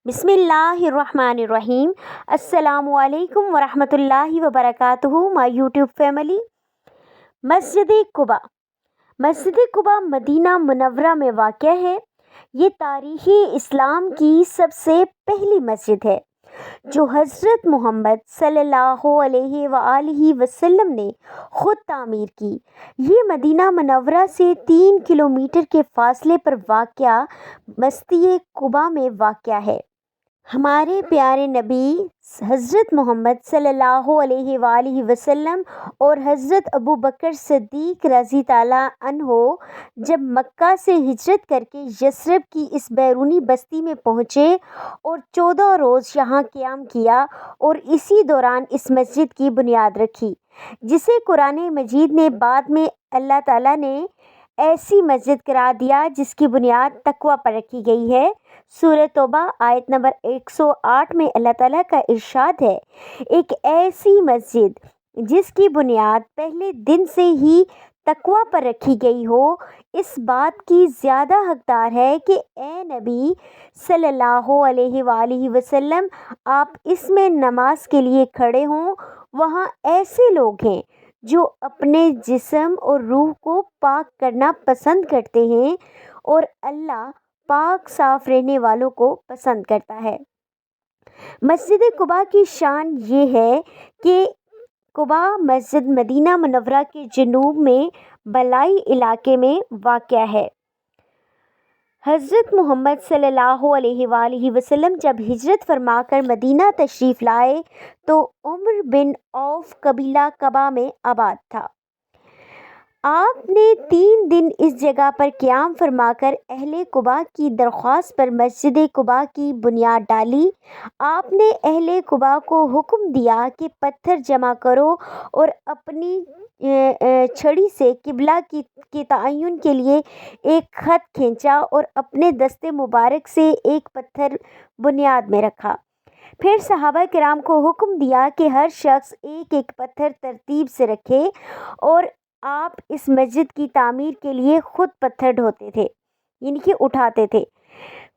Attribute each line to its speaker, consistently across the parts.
Speaker 1: बिस्मिल्लाहिर्रहमानिर्रहीम। अस्सलामु अलैकुम वरहमतुल्लाहि वबरकातुहू। My YouTube family. मस्जिद कुबा। मस्जिद कुबा मदीना मुनव्वरा में वाक़या है। ये तारीख़ी इस्लाम की सबसे पहली मस्जिद है जो हज़रत मोहम्मद सल्लल्लाहु अलैहि वआलिहि वसल्लम ने ख़ुद तामीर की। ये मदीना मुनव्वरा से 3 किलोमीटर के फासले पर वाक़या मस्जिद कुबा में वाक़या है। हमारे प्यारे नबी हज़रत मोहम्मद सल्लल्लाहु अलैहि वालिहि वसल्लम और हज़रत अबू बकर सिद्दीक़ रज़ी ताला अन्हो जब मक्का से हिजरत करके यस्रब की इस बैरूनी बस्ती में पहुँचे और 14 रोज़ यहाँ क़याम किया और इसी दौरान इस मस्जिद की बुनियाद रखी, जिसे कुरान मजीद ने बाद में अल्लाह ताला ने ऐसी मस्जिद करार दिया जिसकी बुनियाद तकवा पर रखी गई है। सूरह तौबा आयत नंबर 108 में अल्लाह ताला का इरशाद है, एक ऐसी मस्जिद जिसकी बुनियाद पहले दिन से ही तकवा पर रखी गई हो, इस बात की ज़्यादा हकदार है कि ए नबी सल्लल्लाहु अलैहि वालिहि वसल्लम आप इसमें नमाज के लिए खड़े हों। वहाँ ऐसे लोग हैं जो अपने जिस्म और रूह को पाक करना पसंद करते हैं और अल्लाह पाक साफ रहने वालों को पसंद करता है। मस्जिद कुबा की शान ये है कि कुबा मस्जिद मदीना मुनव्वरा के जनूब में बलाई इलाके में वाक़या है। हज़रत मोहम्मद सल्लल्लाहु अलैहि वालिहि वसल्लम जब हिजरत फरमाकर मदीना तशरीफ़ लाए तो उमर बिन औफ कबीला कबा में आबाद था। आपने 3 दिन इस जगह पर क़याम फरमाकर अहले कुबा की दरख्वास्त पर मस्जिद कुबा की बुनियाद डाली। आपने अहले कुबा को हुक्म दिया कि पत्थर जमा करो और अपनी छड़ी से किबला के तयन के लिए एक ख़त खींचा और अपने दस्ते मुबारक से एक पत्थर बुनियाद में रखा। फिर सहाबा किराम को हुक्म दिया कि हर शख्स एक एक पत्थर तरतीब से रखे और आप इस मस्जिद की तामीर के लिए खुद पत्थर ढोते थे, यानी कि उठाते थे।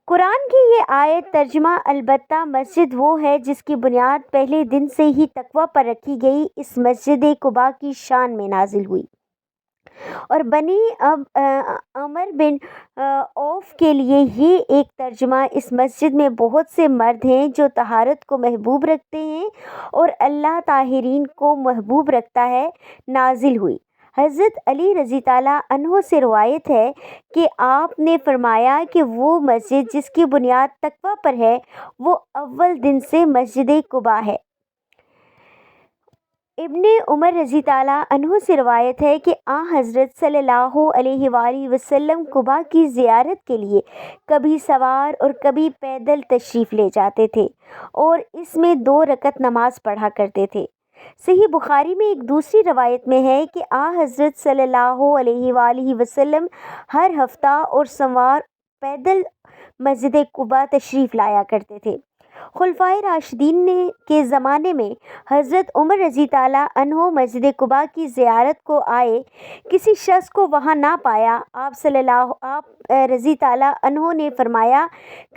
Speaker 1: कुरान की ये आयत तर्जुमा अलबत्ता मस्जिद वो है जिसकी बुनियाद पहले दिन से ही तकवा पर रखी गई इस मस्जिद कुबा की शान में नाजिल हुई और बनी अमर बिन औफ के लिए ये एक तर्जुमा इस मस्जिद में बहुत से मर्द हैं जो तहारत को महबूब रखते हैं और अल्लाह ताहिरीन को महबूब रखता है, नाजिल हुई। हज़रत अली रज़ी ताला अन्हो से रवायत है कि आपने फरमाया कि वो मस्जिद जिसकी बुनियाद तकवा पर है वो अव्वल दिन से मस्जिद कुबा है। इब्ने उमर रज़ी ताला अन्हो से रवायत है कि हज़रत सल्लल्लाहु अलैहि वसल्लम कुबा की ज़ियारत के लिए कभी सवार और कभी पैदल तशरीफ़ ले जाते थे और इसमें 2 रकत नमाज पढ़ा करते थे। सही बुखारी में एक दूसरी रवायत में है कि हज़रत सल्लल्लाहु अलैहि वसल्लम हर हफ्ता और सोमवार पैदल मस्जिद कुबा तशरीफ़ लाया करते थे। खुलफाए राशिदीन के ज़माने में हज़रत उमर रज़ी ताला अन्हो मस्जिद कुबा की ज़ियारत को आए, किसी शख्स को वहाँ ना पाया। आप रज़ी ताला अन्हो ने फरमाया,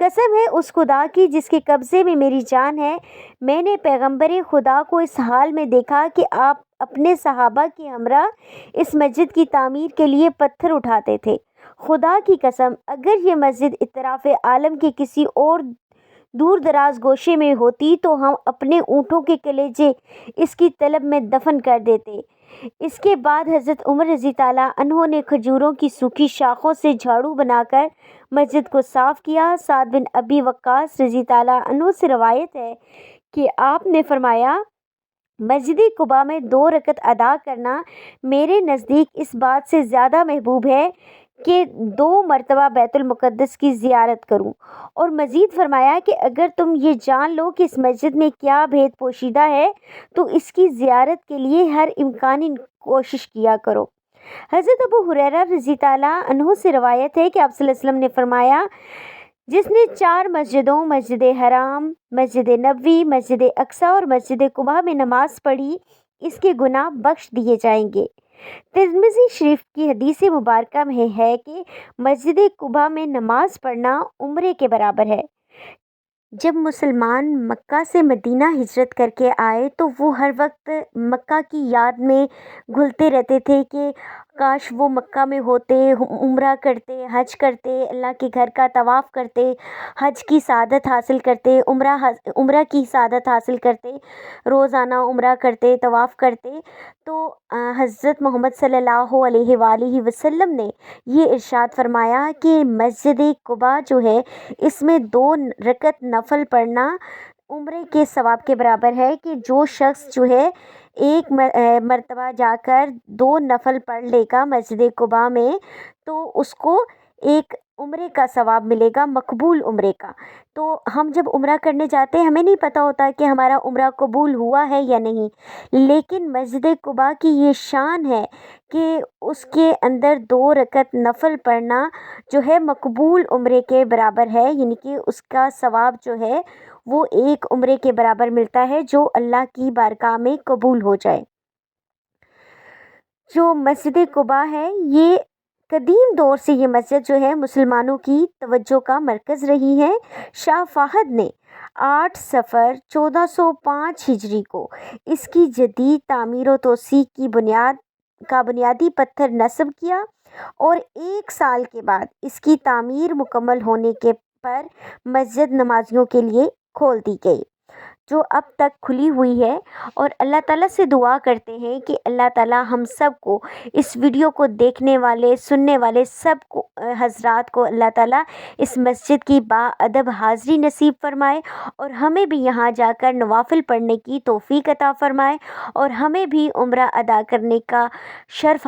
Speaker 1: कसम है उस खुदा की जिसके कब्ज़े में मेरी जान है, मैंने पैगंबर खुदा को इस हाल में देखा कि आप अपने सहाबा के हमरा इस मस्जिद की तामीर के लिए पत्थर उठाते थे। खुदा की कसम, अगर ये मस्जिद इतराफ़ आलम के किसी और दूर दराज गोशे में होती तो हम अपने ऊँटों के कलेजे इसकी तलब में दफन कर देते। इसके बाद हज़रत उमर रज़ी ताला अन्हो ने खजूरों की सूखी शाखों से झाड़ू बनाकर मस्जिद को साफ़ किया। साद बिन अबी वक्कास रज़ी ताला अन्हो से रवायत है कि आपने फरमाया, मस्जिद कुबा में 2 रकत अदा करना मेरे नज़दीक इस बात से ज़्यादा महबूब है कि 2 मरतबा बैतुल मुक़द्दस की ज़ियारत करूं। और मज़ीद फरमाया कि अगर तुम ये जान लो कि इस मस्जिद में क्या भेद पोशीदा है तो इसकी ज़ियारत के लिए हर इम्कानी कोशिश किया करो। हज़रत अबू हुरैरा रज़ी ताला अन्हु से रवायत है कि आप सल्लल्लाहु अलैहि वसल्लम ने फरमाया, जिसने 4 मस्जिदों मस्जिद हराम, मस्जिद नबवी, मस्जिद अक्सा और मस्जिद कुबा में नमाज पढ़ी, इसके गुनाह बख्श दिए जाएंगे। तिर्मिज़ी शरीफ की हदीस मुबारक में है कि मस्जिद कुबा में नमाज पढ़ना उम्रे के बराबर है। جب مسلمان مکہ سے مدینہ ہجرت کر کے آئے تو وہ ہر وقت مکہ کی یاد میں گھلتے رہتے تھے کہ کاش وہ مکہ میں ہوتے، عمرہ کرتے، حج کرتے، اللہ کے گھر کا طواف کرتے، حج کی سعادت حاصل کرتے، عمرہ کی سعادت حاصل کرتے، روزانہ عمرہ کرتے، طواف کرتے۔ تو حضرت محمد صلی اللہ علیہ وآلہ وسلم نے یہ ارشاد فرمایا کہ مسجد قباء جو ہے اس میں 2 رکعت نفل پڑھنا عمرے کے ثواب کے برابر ہے، کہ جو شخص جو ہے ایک مرتبہ جا کر 2 نفل پڑھ لے گا مسجد قباء میں تو اس کو ایک عمرے کا ثواب ملے گا، مقبول عمرے کا۔ تو ہم جب عمرہ کرنے جاتے ہیں ہمیں نہیں پتہ ہوتا کہ ہمارا عمرہ قبول ہوا ہے یا نہیں، لیکن مسجد قباء کی یہ شان ہے کہ اس کے اندر 2 رکعت نفل پڑھنا جو ہے مقبول عمرے کے برابر ہے، یعنی کہ اس کا ثواب جو ہے وہ ایک عمرے کے برابر ملتا ہے جو اللہ کی بارگاہ میں قبول ہو جائے۔ جو مسجد قباء ہے یہ قدیم دور سے یہ مسجد جو ہے مسلمانوں کی توجہ کا مرکز رہی ہے۔ شاہ فہد نے 8 صفر 1405 ہجری کو اس کی جدید تعمیر و توسیع کی بنیادی پتھر نصب کیا اور 1 سال کے بعد اس کی تعمیر مکمل ہونے کے پر مسجد نمازیوں کے لیے کھول دی گئی، جو اب تک کھلی ہوئی ہے۔ اور اللہ تعالیٰ سے دعا کرتے ہیں کہ اللہ تعالیٰ ہم سب کو، اس ویڈیو کو دیکھنے والے سننے والے سب کو حضرات کو اللہ تعالیٰ اس مسجد کی باادب حاضری نصیب فرمائے اور ہمیں بھی یہاں جا کر نوافل پڑھنے کی توفیق عطا فرمائے اور ہمیں بھی عمرہ ادا کرنے کا شرف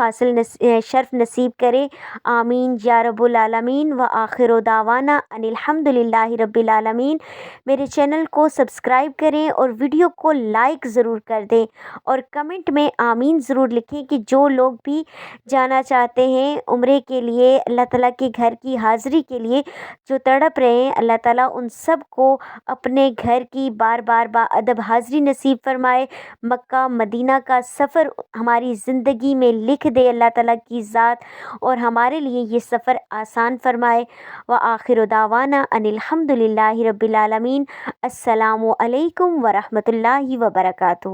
Speaker 1: نصیب کرے۔ آمین یا رب العالمین۔ وآخر دعوانا ان الحمد للہ رب العالمین۔ میرے چینل کو سبسکرائب کریں اور ویڈیو کو لائک ضرور کر دیں اور کمنٹ میں آمین ضرور لکھیں کہ جو لوگ بھی جانا چاہتے ہیں عمرے کے لیے، اللہ تعالیٰ کے گھر کی حاضری کے لیے جو تڑپ رہے ہیں، اللہ تعالیٰ ان سب کو اپنے گھر کی بار بار باادب حاضری نصیب فرمائے۔ مکہ مدینہ کا سفر ہماری زندگی میں لکھ دے اللہ تعالیٰ کی ذات اور ہمارے لیے یہ سفر آسان فرمائے۔ وآخر دعوانا ان الحمد للہ رب العالمین۔ السلام علیکم ورحمۃ اللہ وبرکاتہ۔